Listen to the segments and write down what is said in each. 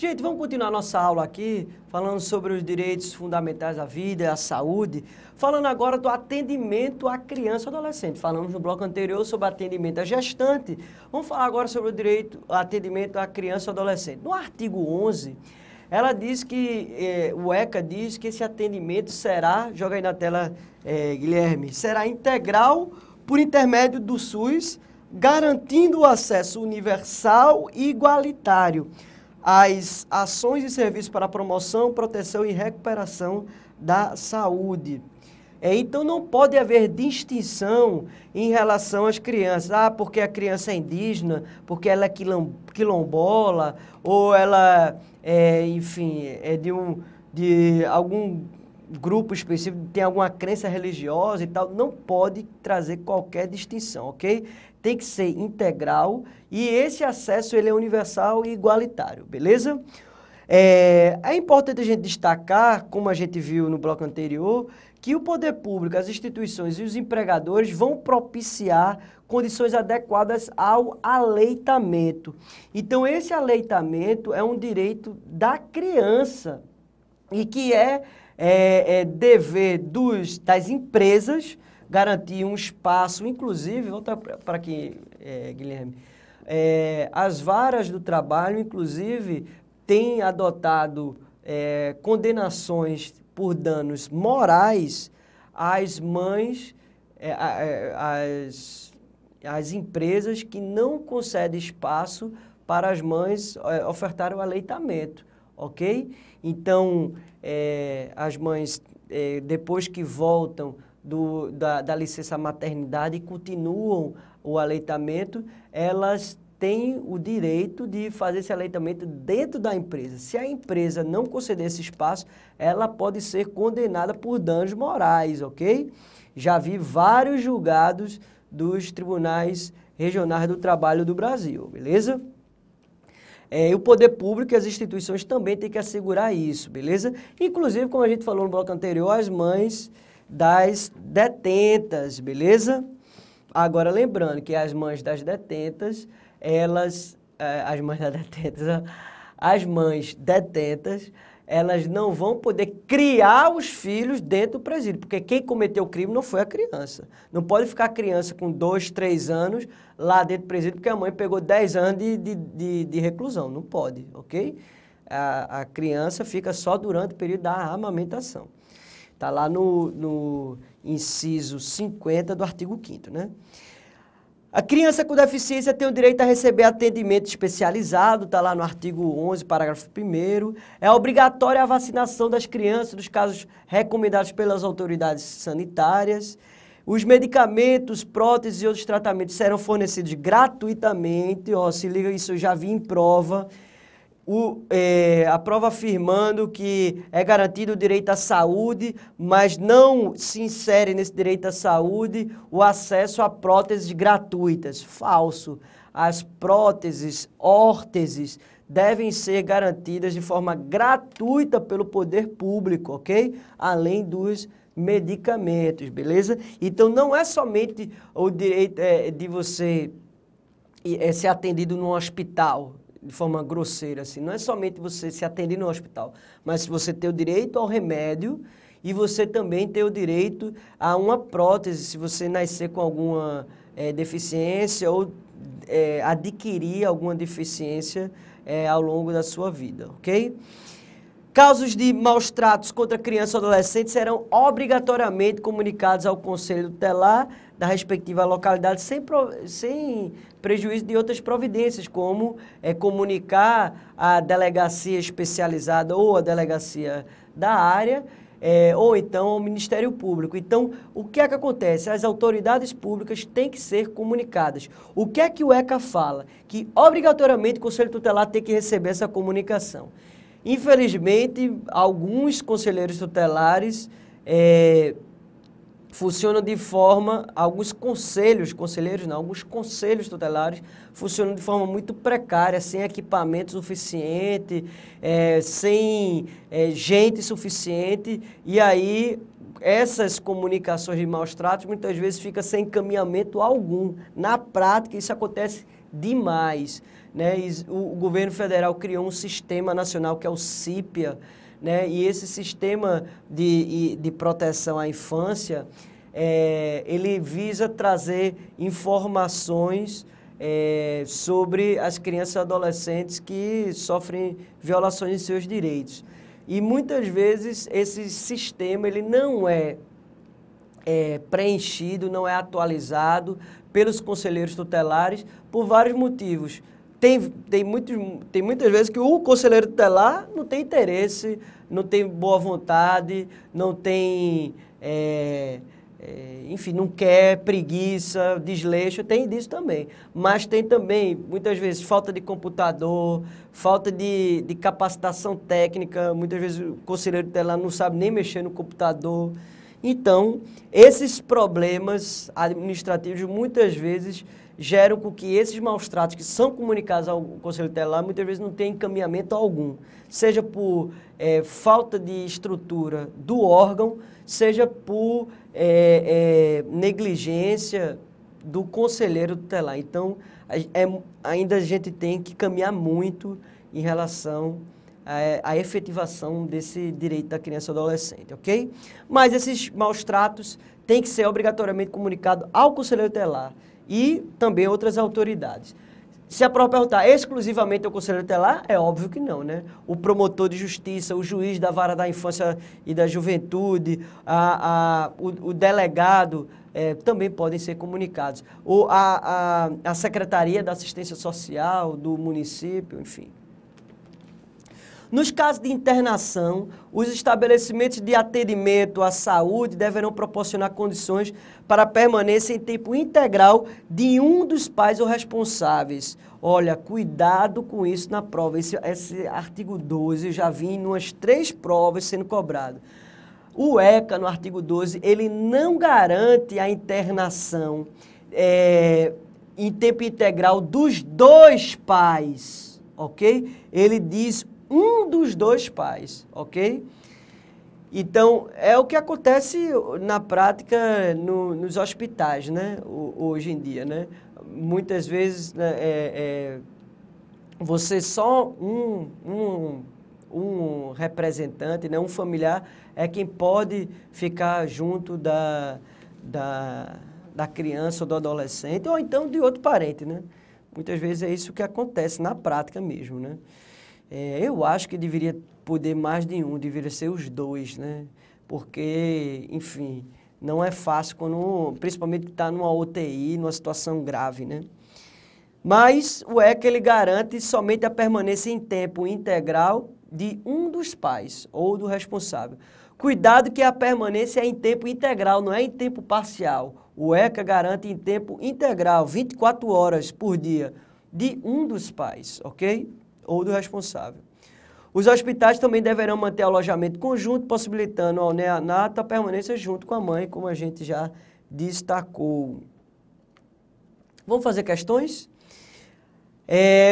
Gente, vamos continuar nossa aula aqui, falando sobre os direitos fundamentais à vida e à saúde, falando agora do atendimento à criança e adolescente. Falamos no bloco anterior sobre atendimento à gestante, vamos falar agora sobre o direito ao atendimento à criança e adolescente. No artigo 11, ela diz que, o ECA diz que esse atendimento será, joga aí na tela, Guilherme, será integral por intermédio do SUS, garantindo o acesso universal e igualitário às ações e serviços para a promoção, proteção e recuperação da saúde. Então, não pode haver distinção em relação às crianças. Ah, porque a criança é indígena, porque ela é quilombola, ou ela, enfim, é de algum grupo específico, tem alguma crença religiosa e tal. Não pode trazer qualquer distinção, ok? Tem que ser integral e esse acesso ele é universal e igualitário, beleza? É importante a gente destacar, como a gente viu no bloco anterior, que o poder público, as instituições e os empregadores vão propiciar condições adequadas ao aleitamento. Então, esse aleitamento é um direito da criança e que é dever das empresas garantir um espaço, inclusive, volta para aqui, Guilherme, as varas do trabalho, inclusive, têm adotado condenações por danos morais às mães, às empresas que não concedem espaço para as mães ofertarem o aleitamento, ok? Então, as mães, depois que voltam da licença maternidade e continuam o aleitamento, elas têm o direito de fazer esse aleitamento dentro da empresa. Se a empresa não conceder esse espaço, ela pode ser condenada por danos morais, ok? Já vi vários julgados dos tribunais regionais do trabalho do Brasil, beleza? O poder público e as instituições também têm que assegurar isso, beleza? Inclusive, como a gente falou no bloco anterior, as mães das detentas, beleza? Agora, lembrando que as mães das detentas, elas não vão poder criar os filhos dentro do presídio, porque quem cometeu o crime não foi a criança. Não pode ficar a criança com 2, 3 anos lá dentro do presídio, porque a mãe pegou 10 anos de reclusão. Não pode, ok? A criança fica só durante o período da amamentação. Está lá no inciso 50 do artigo 5º, né? A criança com deficiência tem o direito a receber atendimento especializado, está lá no artigo 11, parágrafo 1º. É obrigatória a vacinação das crianças nos casos recomendados pelas autoridades sanitárias. Os medicamentos, próteses e outros tratamentos serão fornecidos gratuitamente. Ó, se liga, isso eu já vi em prova. A prova afirmando que é garantido o direito à saúde, mas não se insere nesse direito à saúde o acesso a próteses gratuitas. Falso. As próteses, órteses, devem ser garantidas de forma gratuita pelo poder público, ok? Além dos medicamentos, beleza? Então, não é somente o direito de você ser atendido no hospital, de forma grosseira, assim, não é somente você se atender no hospital, mas você ter o direito ao remédio e você também ter o direito a uma prótese, se você nascer com alguma deficiência ou adquirir alguma deficiência ao longo da sua vida, ok? Casos de maus tratos contra criança ou adolescente serão obrigatoriamente comunicados ao Conselho Tutelar da respectiva localidade, sem prejuízo de outras providências, como comunicar a delegacia especializada ou a delegacia da área, ou então ao Ministério Público. Então, o que é que acontece? As autoridades públicas têm que ser comunicadas. O que é que o ECA fala? Que obrigatoriamente o Conselho Tutelar tem que receber essa comunicação. Infelizmente, alguns conselheiros tutelares funcionam de forma, alguns conselhos tutelares funcionam de forma muito precária, sem equipamento suficiente, sem gente suficiente, e aí essas comunicações de maus tratos muitas vezes ficam sem encaminhamento algum. Na prática, isso acontece demais, né? O governo federal criou um sistema nacional que é o CIPIA, né? E esse sistema de proteção à infância, ele visa trazer informações sobre as crianças e adolescentes que sofrem violações de seus direitos. E muitas vezes esse sistema ele não é preenchido, não é atualizado pelos conselheiros tutelares por vários motivos. Tem muitas vezes que o conselheiro tutelar não tem interesse, não tem boa vontade, não tem, enfim, não quer, preguiça, desleixo, tem disso também. Mas tem também, muitas vezes, falta de computador, falta de capacitação técnica, muitas vezes o conselheiro tutelar não sabe nem mexer no computador. Então, esses problemas administrativos muitas vezes geram com que esses maus tratos que são comunicados ao Conselho Tutelar muitas vezes não tenham encaminhamento algum, seja por falta de estrutura do órgão, seja por negligência do conselheiro tutelar. Então, ainda a gente tem que caminhar muito em relação à efetivação desse direito da criança e adolescente, ok? Mas esses maus tratos têm que ser obrigatoriamente comunicados ao conselheiro tutelar e também outras autoridades. Se a prova perguntar exclusivamente ao conselheiro tutelar, é óbvio que não, né? O promotor de justiça, o juiz da vara da infância e da juventude, o delegado também podem ser comunicados. Ou a secretaria da assistência social do município, enfim. Nos casos de internação, os estabelecimentos de atendimento à saúde deverão proporcionar condições para a permanência em tempo integral de um dos pais ou responsáveis. Olha, cuidado com isso na prova. Esse artigo 12 eu já vi em umas 3 provas sendo cobrado. O ECA, no artigo 12, ele não garante a internação em tempo integral dos 2 pais, ok? Ele diz um dos 2 pais, ok? Então, é o que acontece na prática nos hospitais, né? Hoje em dia, né? Muitas vezes, você só um representante, né? Um familiar é quem pode ficar junto da criança ou do adolescente, ou então de outro parente, né? Muitas vezes é isso que acontece na prática mesmo, né? Eu acho que deveria poder mais de um, deveria ser os 2, né? Porque, enfim, não é fácil, principalmente está numa UTI, numa situação grave, né? Mas o ECA, ele garante somente a permanência em tempo integral de um dos pais ou do responsável. Cuidado que a permanência é em tempo integral, não é em tempo parcial. O ECA garante em tempo integral, 24 horas por dia, de um dos pais, ok? Ou do responsável. Os hospitais também deverão manter alojamento conjunto, possibilitando ao neonato a permanência junto com a mãe, como a gente já destacou. Vamos fazer questões?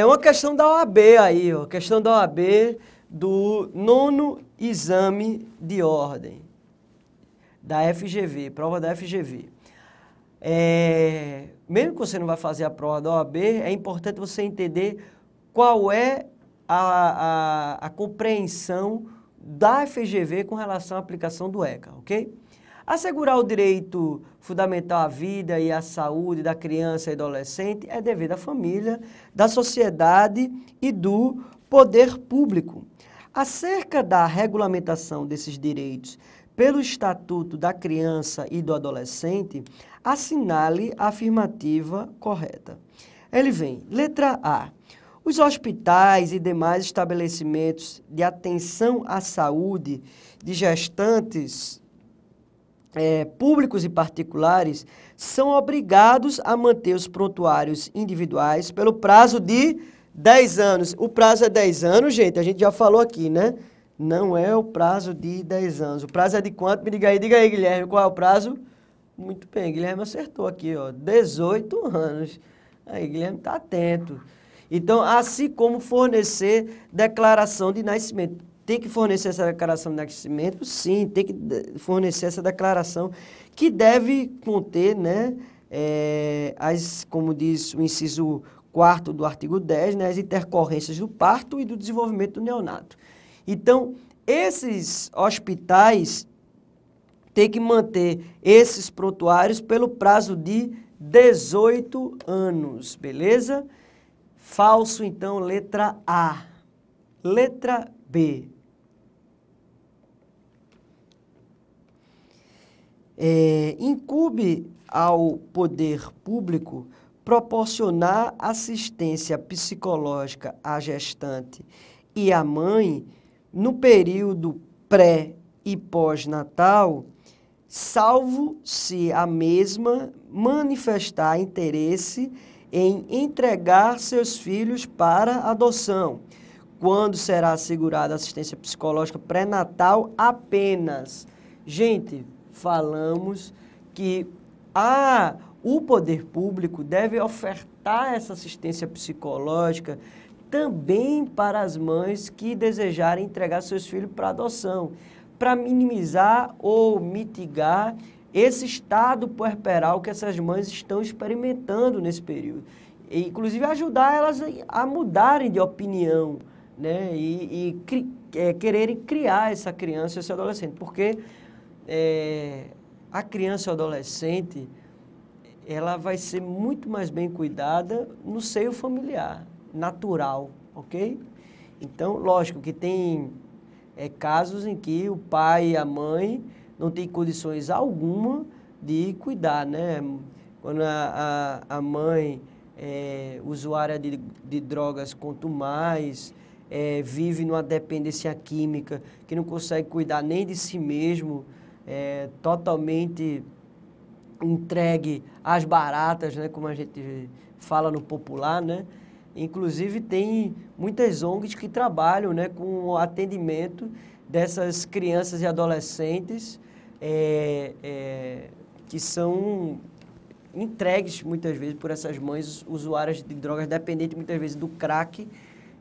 Uma questão da OAB aí, ó, questão da OAB do 9º exame de ordem da FGV, prova da FGV. Mesmo que você não vai fazer a prova da OAB, é importante você entender qual é a compreensão da FGV com relação à aplicação do ECA, ok? Assegurar o direito fundamental à vida e à saúde da criança e adolescente é dever da família, da sociedade e do poder público. Acerca da regulamentação desses direitos pelo Estatuto da Criança e do Adolescente, assinale a afirmativa correta. Ele vem, letra A. Os hospitais e demais estabelecimentos de atenção à saúde de gestantes públicos e particulares são obrigados a manter os prontuários individuais pelo prazo de 10 anos. O prazo é 10 anos, gente, a gente já falou aqui, né? Não é o prazo de 10 anos. O prazo é de quanto? Me diga aí, Guilherme, qual é o prazo? Muito bem, Guilherme acertou aqui, ó, 18 anos. Aí, Guilherme está atento. Então, assim como fornecer declaração de nascimento. Tem que fornecer essa declaração de nascimento? Sim, tem que fornecer essa declaração que deve conter, né, como diz o inciso 4º do artigo 10, né, as intercorrências do parto e do desenvolvimento do neonato. Então, esses hospitais têm que manter esses prontuários pelo prazo de 18 anos, beleza? Falso, então, letra A. Letra B. Incumbe ao poder público proporcionar assistência psicológica à gestante e à mãe no período pré e pós-natal, salvo se a mesma manifestar interesse em entregar seus filhos para adoção, quando será assegurada assistência psicológica pré-natal apenas. Gente, falamos que o poder público deve ofertar essa assistência psicológica também para as mães que desejarem entregar seus filhos para adoção, para minimizar ou mitigar esse estado puerperal que essas mães estão experimentando nesse período. E, inclusive, ajudar elas a mudarem de opinião, né? Quererem criar essa criança, esse adolescente. Porque a criança ou adolescente, ela vai ser muito mais bem cuidada no seio familiar, natural, ok? Então, lógico que tem casos em que o pai e a mãe não têm condições alguma de cuidar, né? Quando a mãe é usuária de drogas contumaz, vive numa dependência química, que não consegue cuidar nem de si mesmo, totalmente entregue às baratas, né? Como a gente fala no popular, né? Inclusive, tem muitas ONGs que trabalham, né, com o atendimento dessas crianças e adolescentes que são entregues, muitas vezes, por essas mães usuárias de drogas, dependentes, muitas vezes, do crack,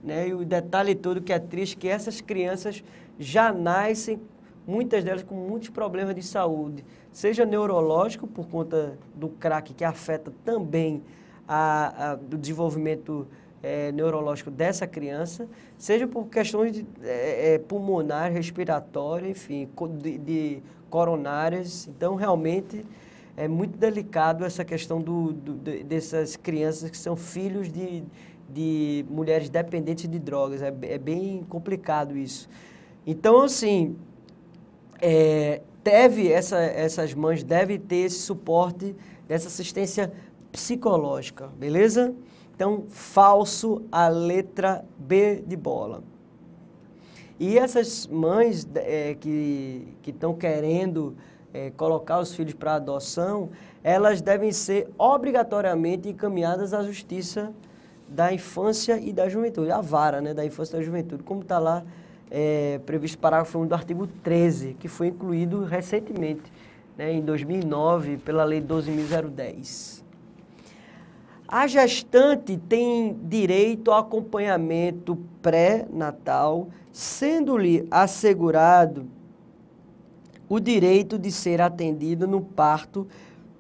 né? E o detalhe todo que é triste, que essas crianças já nascem, muitas delas com muitos problemas de saúde, seja neurológico, por conta do crack, que afeta também do desenvolvimento neurológico dessa criança, seja por questões pulmonar, respiratória, enfim, de coronárias. Então, realmente, é muito delicado essa questão dessas crianças que são filhos de mulheres dependentes de drogas. É bem complicado isso. Então, assim, essas mães devem ter esse suporte, dessa assistência psicológica, beleza? Então, falso, a letra B de bola. E essas mães que estão querendo colocar os filhos para adoção, elas devem ser obrigatoriamente encaminhadas à Justiça da Infância e da Juventude, a vara, né, da Infância e da Juventude, como está lá previsto parágrafo 1 do artigo 13, que foi incluído recentemente, né, em 2009, pela Lei 12.010. A gestante tem direito ao acompanhamento pré-natal, sendo-lhe assegurado o direito de ser atendida no parto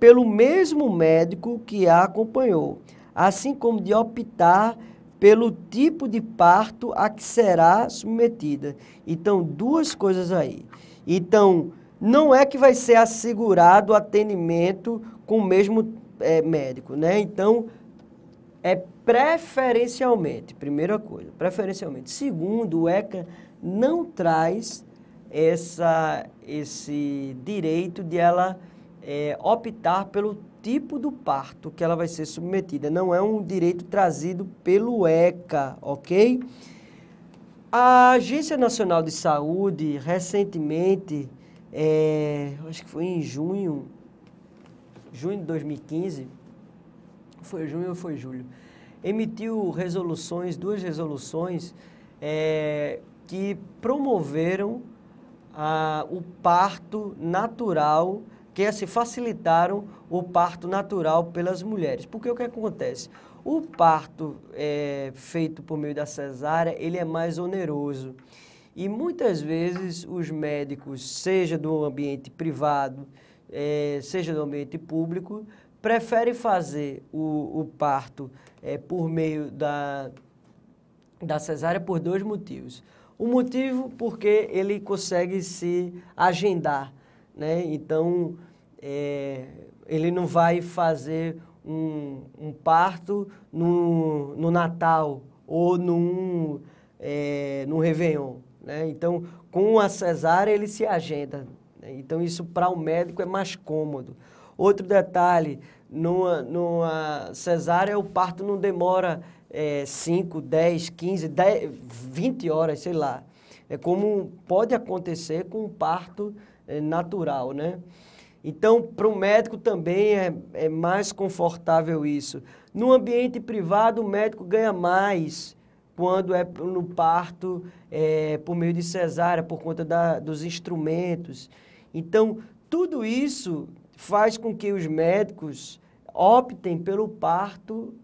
pelo mesmo médico que a acompanhou, assim como de optar pelo tipo de parto a que será submetida. Então, duas coisas aí. Então, não é que vai ser assegurado o atendimento com o mesmo médico, né? Então, preferencialmente, primeira coisa, preferencialmente. Segundo, o ECA não traz esse direito de ela optar pelo tipo do parto que ela vai ser submetida. Não é um direito trazido pelo ECA, ok? A Agência Nacional de Saúde, recentemente, acho que foi em junho de 2015, foi junho ou foi julho, emitiu duas resoluções que promoveram o parto natural, que assim, facilitaram o parto natural pelas mulheres. Porque o que acontece? O parto feito por meio da cesárea, ele é mais oneroso. E muitas vezes os médicos, seja do ambiente privado, seja do ambiente público, prefere fazer o parto por meio da cesárea por 2 motivos. O motivo porque ele consegue se agendar, né? Então, ele não vai fazer um parto no Natal ou no Réveillon, né? Então, com a cesárea ele se agenda, né? Então, isso para o médico é mais cômodo. Outro detalhe, numa cesárea o parto não demora 5, 10, 15, 20 horas, sei lá. É como pode acontecer com um parto natural, né? Então, para o médico também é mais confortável isso. No ambiente privado, o médico ganha mais quando é no parto por meio de cesárea, por conta dos instrumentos. Então, tudo isso faz com que os médicos optem pelo parto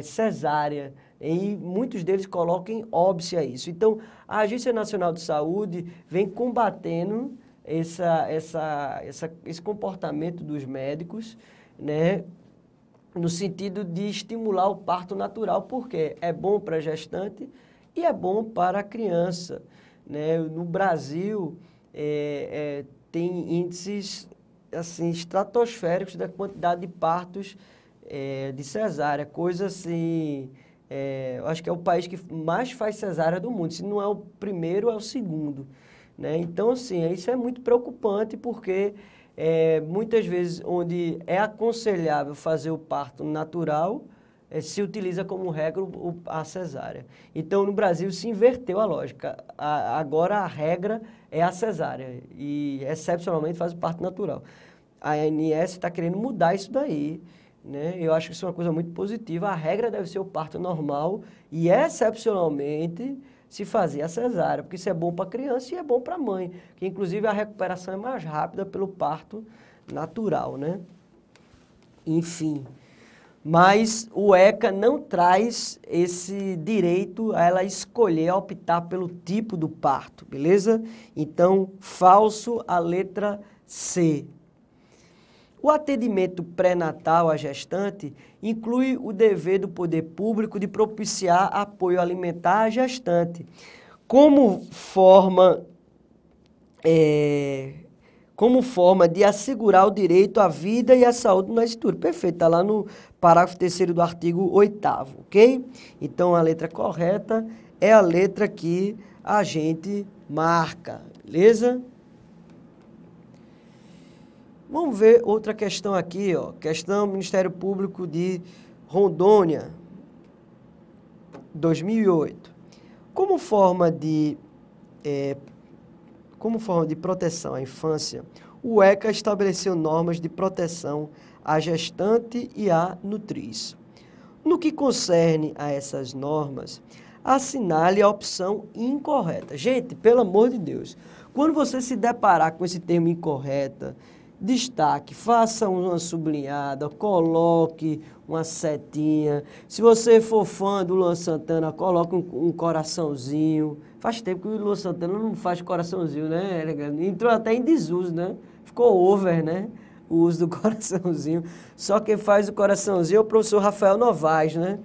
cesárea, e muitos deles coloquem óbice a isso. Então, a Agência Nacional de Saúde vem combatendo esse comportamento dos médicos, né, no sentido de estimular o parto natural, porque é bom para a gestante e é bom para a criança, né? No Brasil, tem índices assim, estratosféricos da quantidade de partos de cesárea, coisa assim, eu acho que é o país que mais faz cesárea do mundo, se não é o primeiro, é o segundo, né? Então, assim, isso é muito preocupante porque muitas vezes onde é aconselhável fazer o parto natural, se utiliza como regra a cesárea. Então, no Brasil se inverteu a lógica, agora a regra é a cesárea e excepcionalmente faz o parto natural. A ANS está querendo mudar isso daí, né? Eu acho que isso é uma coisa muito positiva. A regra deve ser o parto normal e, excepcionalmente, se fazer a cesárea, porque isso é bom para a criança e é bom para a mãe, que inclusive a recuperação é mais rápida pelo parto natural, né? Enfim, mas o ECA não traz esse direito a ela escolher, optar pelo tipo do parto, beleza? Então, falso a letra C. O atendimento pré-natal à gestante inclui o dever do poder público de propiciar apoio alimentar à gestante, como forma de assegurar o direito à vida e à saúde no nascituro. Perfeito, está lá no parágrafo 3º do artigo 8º, ok? Então, a letra correta é a letra que a gente marca, beleza? Vamos ver outra questão aqui, ó. Questão Ministério Público de Rondônia, 2008. Como forma de proteção à infância, o ECA estabeleceu normas de proteção à gestante e à nutriz. No que concerne a essas normas, assinale a opção incorreta. Gente, pelo amor de Deus, quando você se deparar com esse termo incorreta, destaque, faça uma sublinhada, coloque uma setinha. Se você for fã do Luan Santana, coloque um coraçãozinho. Faz tempo que o Luan Santana não faz coraçãozinho, né? Entrou até em desuso, né? Ficou over, né? O uso do coraçãozinho. Só quem faz o coraçãozinho é o professor Rafael Novaes, né?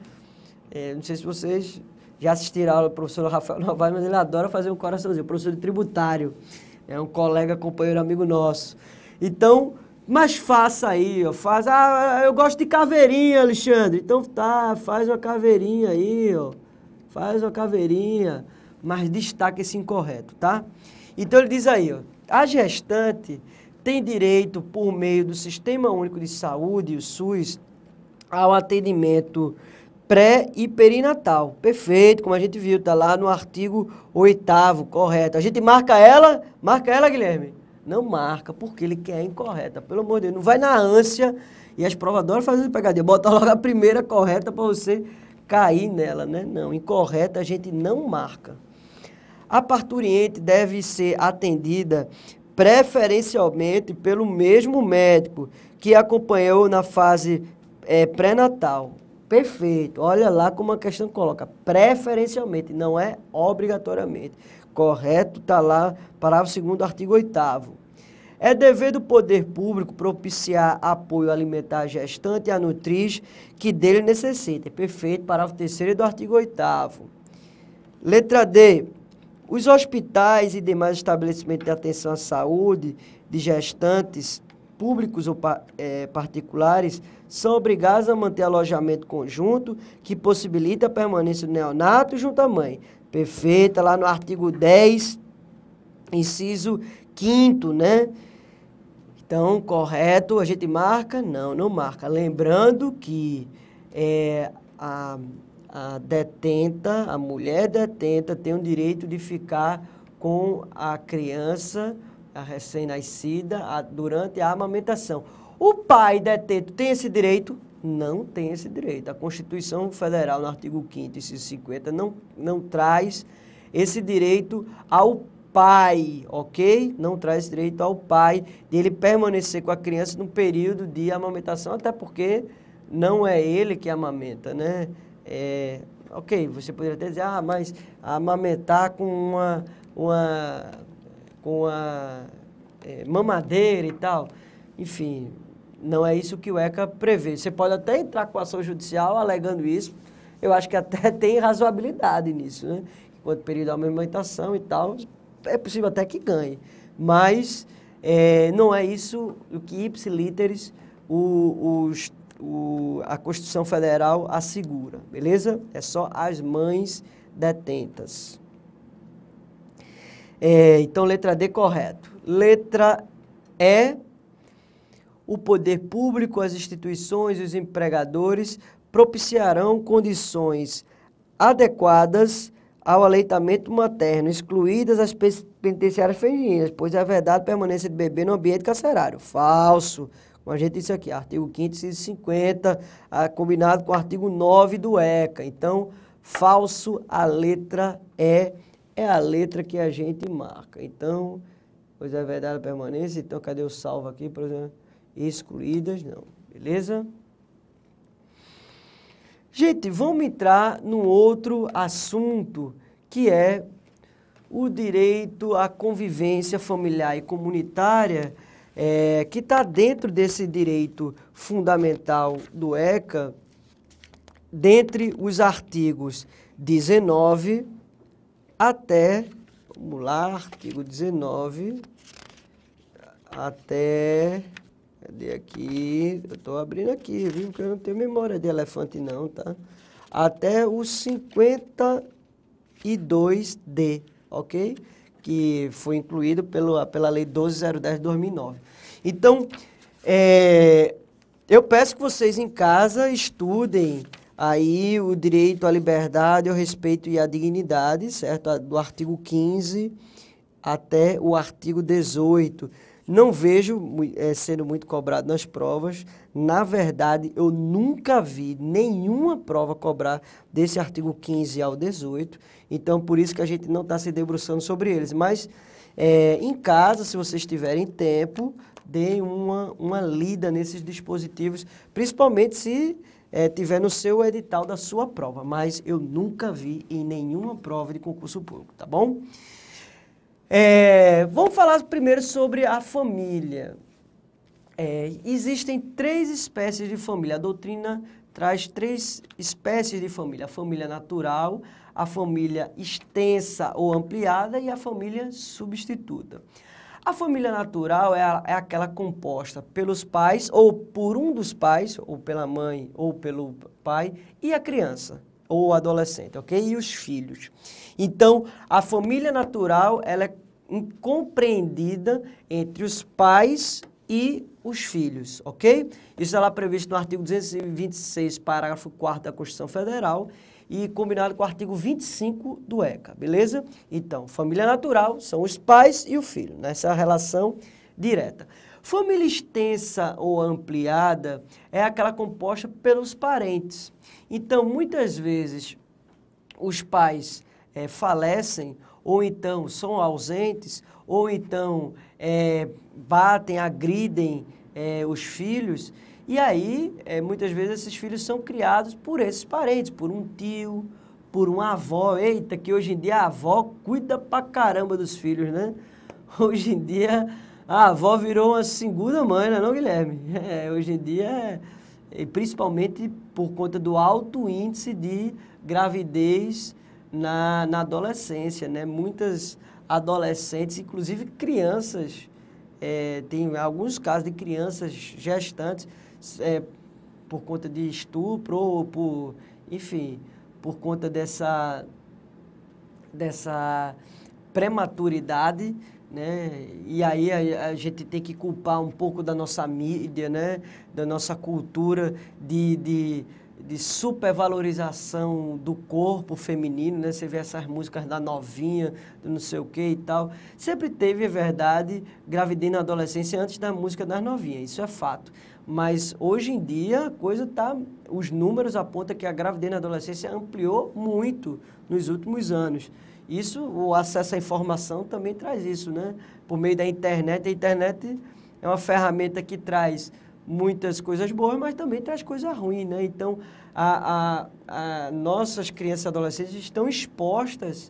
Não sei se vocês já assistiram a aula do professor Rafael Novaes, mas ele adora fazer um coraçãozinho. Professor de tributário. É um colega, companheiro, amigo nosso. Então, mas faça aí, ó, eu gosto de caveirinha, Alexandre. Então tá, faz uma caveirinha aí, ó. Faz uma caveirinha, mas destaque esse incorreto, tá? Então ele diz aí, ó, a gestante tem direito por meio do Sistema Único de Saúde, o SUS, ao atendimento pré e perinatal. Perfeito, como a gente viu, tá lá no artigo 8º, correto. A gente marca ela, Guilherme? Não marca, porque ele quer incorreta. Pelo amor de Deus, não vai na ânsia e as provadoras fazendo pegadinha. Bota logo a primeira correta para você cair nela, né? Não, incorreta a gente não marca. A parturiente deve ser atendida preferencialmente pelo mesmo médico que acompanhou na fase pré-natal. Perfeito. Olha lá como a questão coloca. Preferencialmente, não é obrigatoriamente. Correto, está lá, parágrafo 2º, artigo 8º. É dever do poder público propiciar apoio alimentar à gestante e à nutriz que dele necessita. Perfeito, parágrafo 3º do artigo 8º. Letra D. Os hospitais e demais estabelecimentos de atenção à saúde de gestantes, públicos ou particulares, são obrigados a manter alojamento conjunto que possibilita a permanência do neonato junto à mãe. Perfeita, lá no artigo 10, inciso 5º, né? Então, correto, a gente marca? Não, não marca. Lembrando que a detenta, a mulher detenta tem o direito de ficar com a criança, a recém-nascida, durante a amamentação. O pai detento tem esse direito? Não tem esse direito. A Constituição Federal, no artigo 5º, inciso 50, não traz esse direito ao pai, ok? Não traz direito ao pai de ele permanecer com a criança no período de amamentação, até porque não é ele que amamenta, né? Ok, você poderia até dizer, mas amamentar com uma mamadeira e tal. Enfim, não é isso que o ECA prevê. Você pode até entrar com ação judicial alegando isso. Eu acho que até tem razoabilidade nisso, né? Enquanto período de amamentação e tal, é possível até que ganhe. Mas não é isso o que ipsiliteris a Constituição Federal assegura, beleza? É só as mães detentas. Então, letra D, correto. Letra E, o poder público, as instituições e os empregadores propiciarão condições adequadas ao aleitamento materno, excluídas as penitenciárias femininas, pois é verdade a permanência de bebê no ambiente carcerário. Falso. Como a gente disse aqui, artigo 5º, inciso 50, combinado com o artigo 9 do ECA. Então, falso, a letra E é a letra que a gente marca. Então, pois é verdade a permanência. Então, cadê o salvo aqui, por exemplo? Excluídas, não. Beleza? Gente, vamos entrar num outro assunto, que é o direito à convivência familiar e comunitária, que está dentro desse direito fundamental do ECA, dentre os artigos 19 até, vamos lá, artigo 19, até, cadê aqui? Eu estou abrindo aqui, viu? Porque eu não tenho memória de elefante não, tá? Até o 52D, ok? Que foi incluído pela Lei 12.010 de 2009. Então, eu peço que vocês em casa estudem aí o direito à liberdade, ao respeito e à dignidade, certo? Do artigo 15 até o artigo 18. Não vejo sendo muito cobrado nas provas. Na verdade, eu nunca vi nenhuma prova cobrar desse artigo 15 ao 18. Então, por isso que a gente não está se debruçando sobre eles. Mas, em casa, se vocês tiverem tempo, deem uma lida nesses dispositivos, principalmente se tiver no seu edital da sua prova. Mas eu nunca vi em nenhuma prova de concurso público, tá bom? Vamos falar primeiro sobre a família. Existem 3 espécies de família. A doutrina traz 3 espécies de família. A família natural, a família extensa ou ampliada e a família substituta. A família natural é aquela composta pelos pais, ou por um dos pais, ou pela mãe, ou pelo pai, e a criança, ou o adolescente, ok? E os filhos. Então, a família natural, ela é compreendida entre os pais e os filhos, ok? Isso é lá previsto no artigo 226, parágrafo 4º da Constituição Federal e combinado com o artigo 25 do ECA, beleza? Então, família natural são os pais e o filho, nessa relação direta. Família extensa ou ampliada é aquela composta pelos parentes. Então, muitas vezes, os pais falecem, ou então são ausentes, ou então batem, agridem os filhos, e aí, muitas vezes, esses filhos são criados por esses parentes, por um tio, por uma avó. Eita, que hoje em dia a avó cuida pra caramba dos filhos, né? Hoje em dia, A avó virou uma segunda mãe, não é não, Guilherme? Hoje em dia, e principalmente por conta do alto índice de gravidez na adolescência, né? Muitas adolescentes, inclusive crianças, tem alguns casos de crianças gestantes, por conta de estupro ou por, enfim, por conta dessa prematuridade, né? E aí a gente tem que culpar um pouco da nossa mídia, né? Da nossa cultura de supervalorização do corpo feminino, né? Você vê essas músicas da novinha, do não sei o que e tal. Sempre teve, é verdade, gravidez na adolescência antes da música das novinhas, isso é fato. Mas hoje em dia a coisa tá, os números apontam que a gravidez na adolescência ampliou muito nos últimos anos. Isso, o acesso à informação também traz isso, né? Por meio da internet, a internet é uma ferramenta que traz muitas coisas boas, mas também traz coisas ruins, né? Então, nossas crianças e adolescentes estão expostas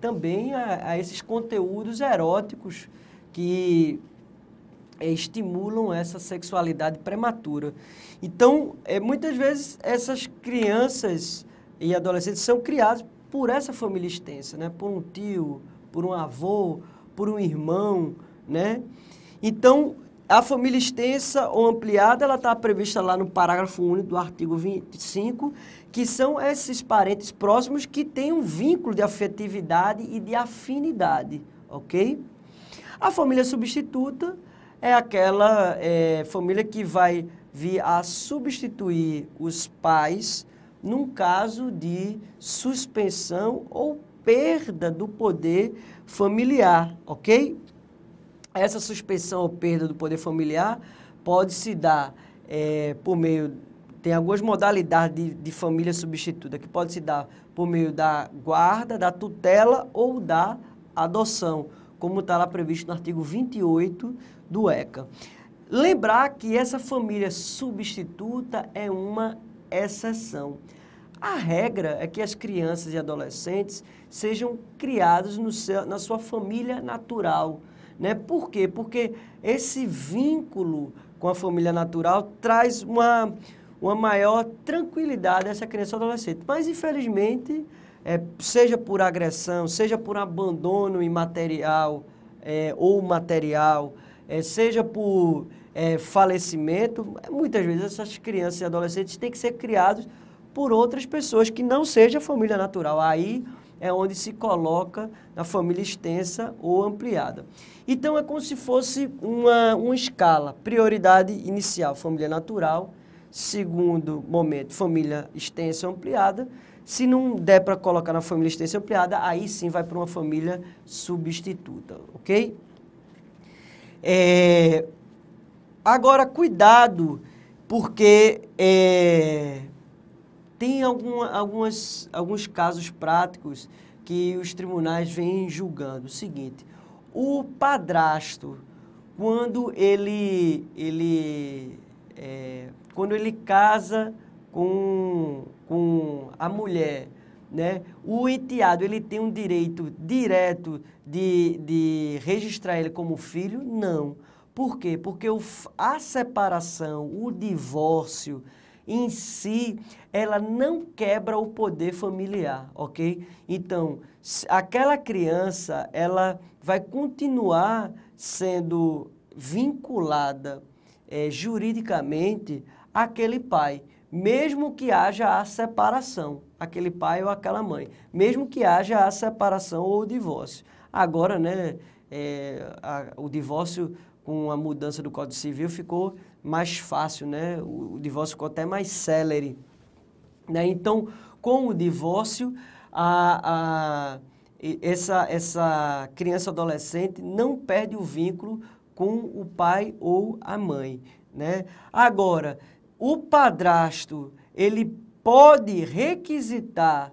também a esses conteúdos eróticos que estimulam essa sexualidade prematura. Então, muitas vezes, essas crianças e adolescentes são criados por essa família extensa, né? Por um tio, por um avô, por um irmão, né? Então, a família extensa ou ampliada, ela está prevista lá no parágrafo único do artigo 25, que são esses parentes próximos que têm um vínculo de afetividade e de afinidade, ok? A família substituta é aquela família que vai vir a substituir os pais num caso de suspensão ou perda do poder familiar, ok? Essa suspensão ou perda do poder familiar pode se dar por meio... Tem algumas modalidades de família substituta, que pode se dar por meio da guarda, da tutela ou da adoção, como está lá previsto no artigo 28 do ECA. Lembrar que essa família substituta é uma exceção. A regra é que as crianças e adolescentes sejam criados na sua família natural, né? Por quê? Porque esse vínculo com a família natural traz uma maior tranquilidade a essa criança ou adolescente. Mas, infelizmente, seja por agressão, seja por abandono imaterial ou material, seja por falecimento, muitas vezes essas crianças e adolescentes têm que ser criados por outras pessoas que não seja a família natural. Aí é onde se coloca na família extensa ou ampliada. Então, é como se fosse uma escala. Prioridade inicial, família natural. Segundo momento, família extensa ou ampliada. Se não der para colocar na família extensa ou ampliada, aí sim vai para uma família substituta, ok? Agora, cuidado, porque tem alguns casos práticos que os tribunais vêm julgando. O seguinte, o padrasto, quando ele casa com a mulher, né? O enteado, ele tem um direito direto de registrar ele como filho? Não. Por quê? Porque a separação, o divórcio em si, ela não quebra o poder familiar, ok? Então, aquela criança, ela vai continuar sendo vinculada juridicamente àquele pai, mesmo que haja a separação, aquele pai ou aquela mãe, mesmo que haja a separação ou o divórcio. Agora, né, o divórcio com a mudança do Código Civil ficou mais fácil, né? O divórcio ficou até mais célere, né? Então, com o divórcio, essa criança adolescente não perde o vínculo com o pai ou a mãe, né? Agora, o padrasto, ele pode requisitar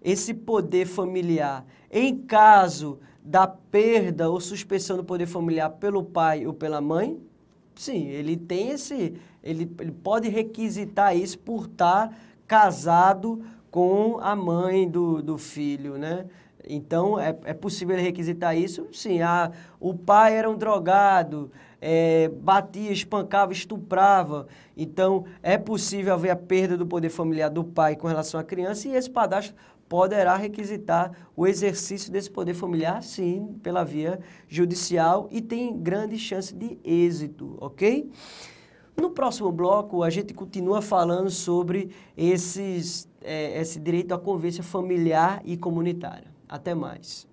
esse poder familiar em caso da perda ou suspensão do poder familiar pelo pai ou pela mãe? Sim, ele tem ele pode requisitar isso por estar casado com a mãe do filho, né? Então, é possível ele requisitar isso? Sim. O pai era um drogado, batia, espancava, estuprava. Então, é possível haver a perda do poder familiar do pai com relação à criança e esse padrasto poderá requisitar o exercício desse poder familiar, sim, pela via judicial e tem grande chance de êxito, ok? No próximo bloco, a gente continua falando sobre esse direito à convivência familiar e comunitária. Até mais.